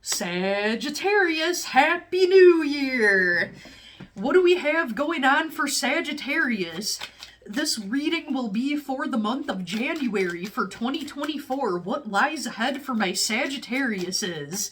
Sagittarius, Happy New Year! What do we have going on for Sagittarius? This reading will be for the month of January for 2024. What lies ahead for my Sagittariuses?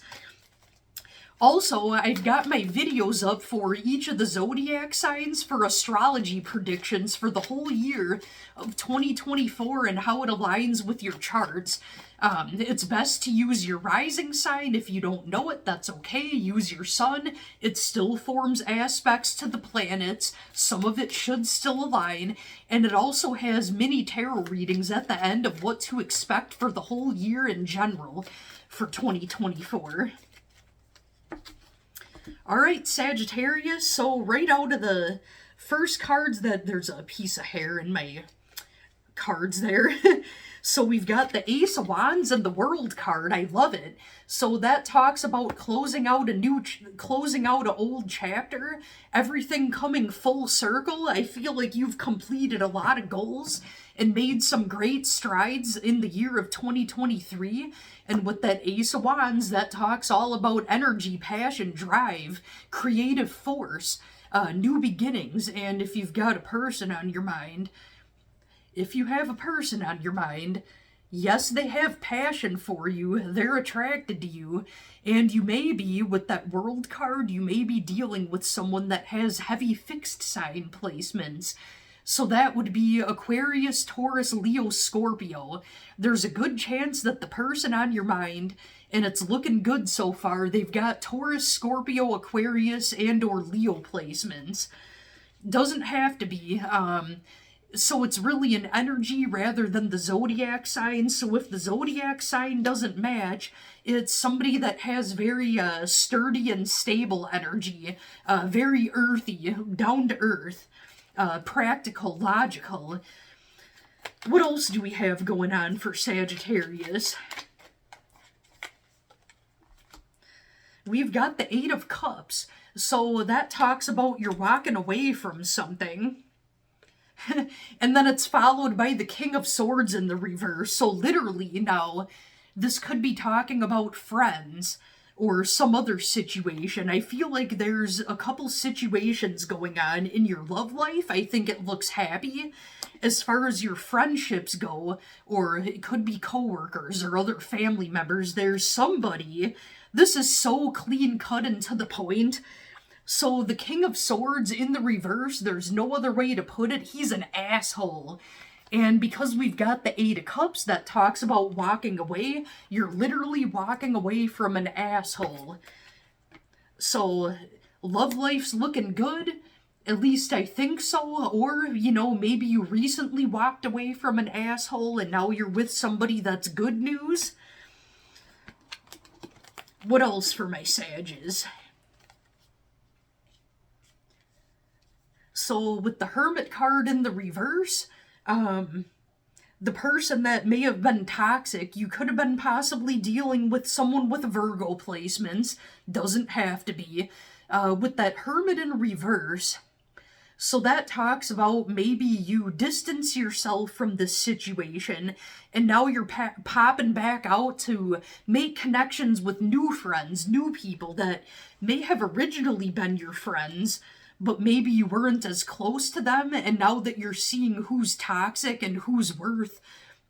Also, I've got my videos up for each of the zodiac signs for astrology predictions for the whole year of 2024 and how it aligns with your charts. It's best to use your rising sign. If you don't know it, that's okay. Use your sun. It still forms aspects to the planets. Some of it should still align. And it also has mini tarot readings at the end of what to expect for the whole year in general for 2024. Alright, Sagittarius, so right out of the first cards, there's a piece of hair in my cards there. So we've got the Ace of Wands and the World card. I love it. So that talks about closing out closing out an old chapter, everything coming full circle. I feel like you've completed a lot of goals and made some great strides in the year of 2023. And with that Ace of Wands, that talks all about energy, passion, drive, creative force, new beginnings. And if you've got a person on your mind, yes, they have passion for you, they're attracted to you, and you may be, with that World card, you may be dealing with someone that has heavy fixed sign placements. So that would be Aquarius, Taurus, Leo, Scorpio. There's a good chance that the person on your mind, and it's looking good so far, they've got Taurus, Scorpio, Aquarius, and or Leo placements. Doesn't have to be, so it's really an energy rather than the zodiac sign. So if the zodiac sign doesn't match, it's somebody that has very sturdy and stable energy, very earthy, down to earth, practical, logical. What else do we have going on for Sagittarius? We've got the Eight of Cups. So that talks about you're walking away from something. And then it's followed by the King of Swords in the reverse. So literally now, this could be talking about friends or some other situation. I feel like there's a couple situations going on in your love life. I think it looks happy. As far as your friendships go, or it could be coworkers or other family members, there's somebody. This is so clean cut and to the point. So the King of Swords in the reverse, there's no other way to put it, he's an asshole. And because we've got the Eight of Cups that talks about walking away, you're literally walking away from an asshole. So love life's looking good, at least I think so. Or, maybe you recently walked away from an asshole and now you're with somebody that's good news. What else for my Sages? So with the Hermit card in the reverse, the person that may have been toxic, you could have been possibly dealing with someone with Virgo placements. Doesn't have to be. With that Hermit in reverse, so that talks about maybe you distance yourself from this situation and now you're popping back out to make connections with new friends, new people that may have originally been your friends, but maybe you weren't as close to them, and now that you're seeing who's toxic and who's worth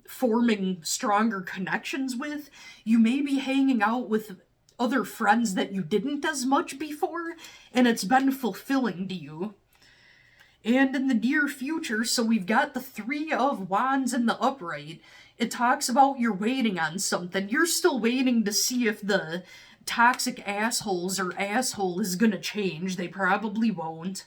forming stronger connections with, you may be hanging out with other friends that you didn't as much before, and it's been fulfilling to you. And in the near future, so we've got the Three of Wands in the upright. It talks about you're waiting on something. You're still waiting to see if the toxic assholes or asshole is gonna change. They probably won't.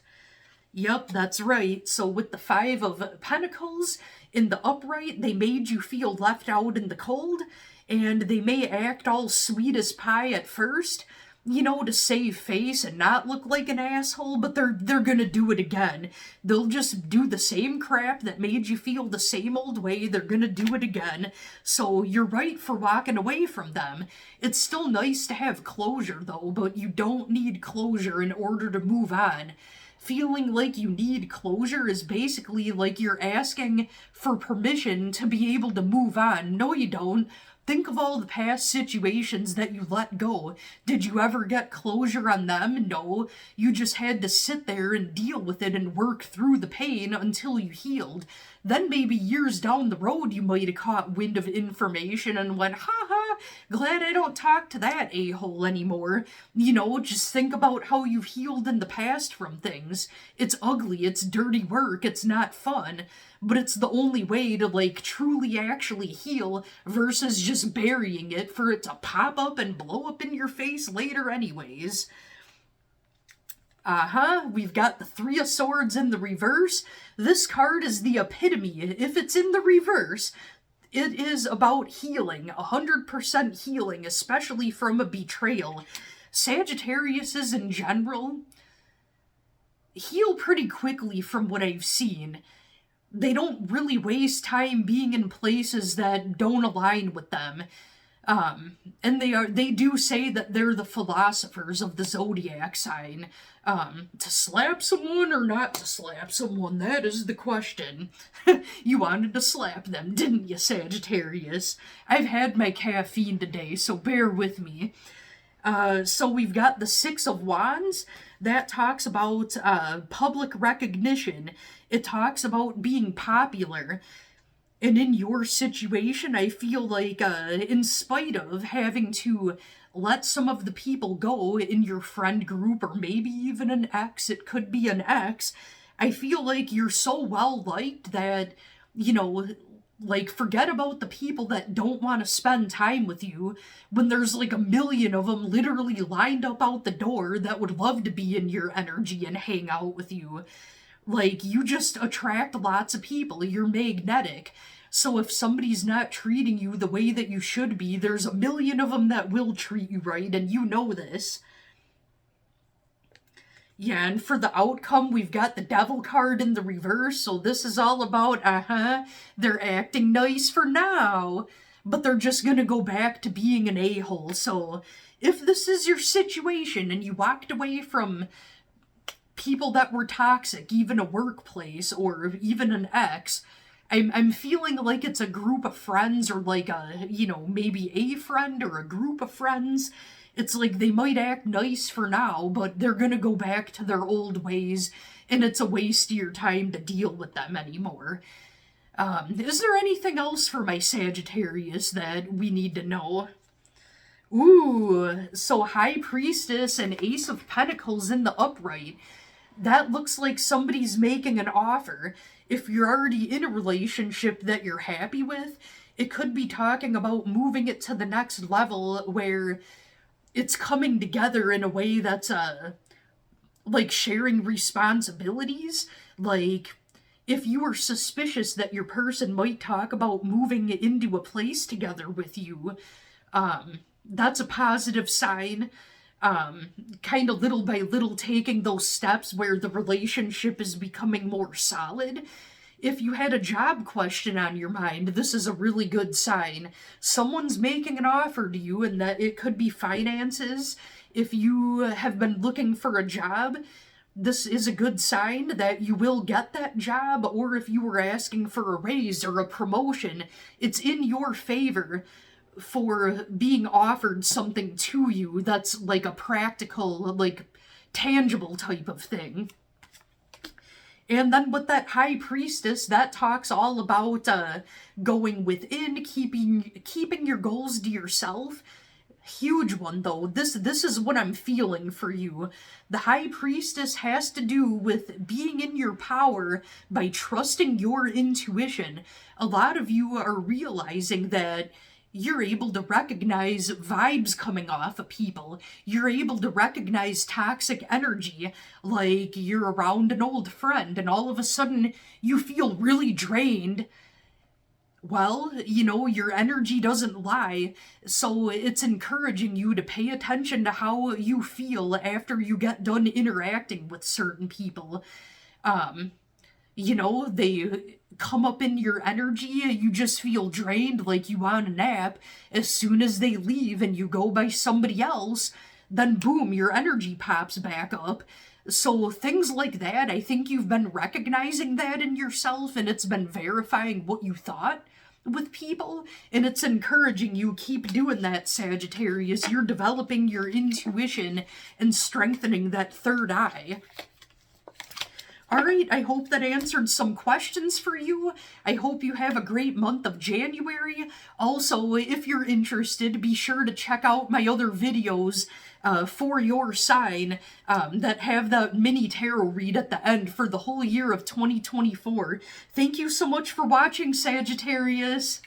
Yep, that's right. So with the Five of Pentacles in the upright, they made you feel left out in the cold, and they may act all sweet as pie at first, to save face and not look like an asshole, but they're gonna do it again. They'll just do the same crap that made you feel the same old way. They're gonna do it again. So you're right for walking away from them. It's still nice to have closure though, but you don't need closure in order to move on. Feeling like you need closure is basically like you're asking for permission to be able to move on. No, you don't. Think of all the past situations that you let go. Did you ever get closure on them? No. You just had to sit there and deal with it and work through the pain until you healed. Then maybe years down the road you might have caught wind of information and went, ha ha, glad I don't talk to that a-hole anymore. You know, just think about how you've healed in the past from things. It's ugly, it's dirty work, it's not fun, but it's the only way to, like, truly actually heal versus just burying it for it to pop up and blow up in your face later anyways. We've got the Three of Swords in the reverse. This card is the epitome. If it's in the reverse, it is about healing, 100% healing, especially from a betrayal. Sagittariuses in general heal pretty quickly from what I've seen. They don't really waste time being in places that don't align with them. And they do say that they're the philosophers of the zodiac sign. To slap someone or not to slap someone, that is the question. You wanted to slap them, didn't you, Sagittarius? I've had my caffeine today, so bear with me. So we've got the Six of Wands. That talks about public recognition. It talks about being popular. And in your situation, I feel like, in spite of having to let some of the people go in your friend group, or maybe even an ex, it could be an ex, I feel like you're so well liked that, you know, like, forget about the people that don't want to spend time with you when there's like a million of them literally lined up out the door that would love to be in your energy and hang out with you. Like, you just attract lots of people. You're magnetic. So if somebody's not treating you the way that you should be, there's a million of them that will treat you right, and you know this. Yeah, and for the outcome, we've got the Devil card in the reverse, so this is all about, they're acting nice for now, but they're just gonna go back to being an a-hole. So if this is your situation and you walked away from people that were toxic, even a workplace or even an ex, I'm feeling like it's a group of friends, or like a, you know, maybe a friend or a group of friends. It's like they might act nice for now, but they're gonna go back to their old ways, and it's a waste of your time to deal with them anymore. Is there anything else for my Sagittarius that we need to know? Ooh, so High Priestess and Ace of Pentacles in the upright. That looks like somebody's making an offer. If you're already in a relationship that you're happy with, it could be talking about moving it to the next level where it's coming together in a way that's, like, sharing responsibilities. Like, if you were suspicious that your person might talk about moving into a place together with you, that's a positive sign. Kind of little by little taking those steps where the relationship is becoming more solid. If you had a job question on your mind, this is a really good sign. Someone's making an offer to you, and that it could be finances. If you have been looking for a job, this is a good sign that you will get that job, or if you were asking for a raise or a promotion, it's in your favor for being offered something to you that's like a practical, like, tangible type of thing. And then with that High Priestess, that talks all about going within, keeping your goals to yourself. Huge one, though. This is what I'm feeling for you. The High Priestess has to do with being in your power by trusting your intuition. A lot of you are realizing that you're able to recognize vibes coming off of people. You're able to recognize toxic energy, like you're around an old friend and all of a sudden you feel really drained. Well, you know, your energy doesn't lie, so it's encouraging you to pay attention to how you feel after you get done interacting with certain people. You know, they come up in your energy, you just feel drained, like you want a nap. As soon as they leave and you go by somebody else, then boom, your energy pops back up. So things like that, I think you've been recognizing that in yourself, and it's been verifying what you thought with people, and it's encouraging you. Keep doing that, Sagittarius. You're developing your intuition and strengthening that third eye. All right, I hope that answered some questions for you. I hope you have a great month of January. Also, if you're interested, be sure to check out my other videos for your sign that have the mini tarot read at the end for the whole year of 2024. Thank you so much for watching, Sagittarius.